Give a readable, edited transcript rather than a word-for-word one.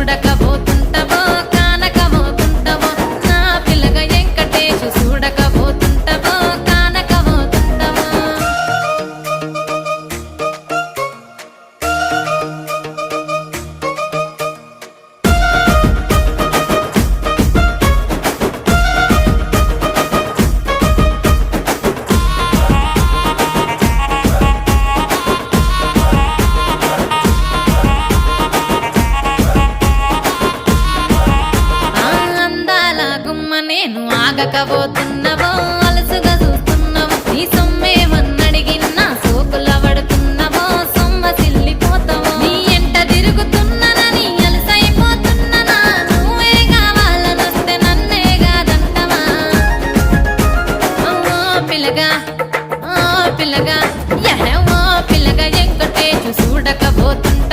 చూడకపోతుంటవో కానకపోతుంటవో నా పిల్లగా వెంకటేశు చూడకపోతుంటవో కానకపోతుంటవో ఆ అందాల గుమ్మ నేను ఆగకపోతున్నా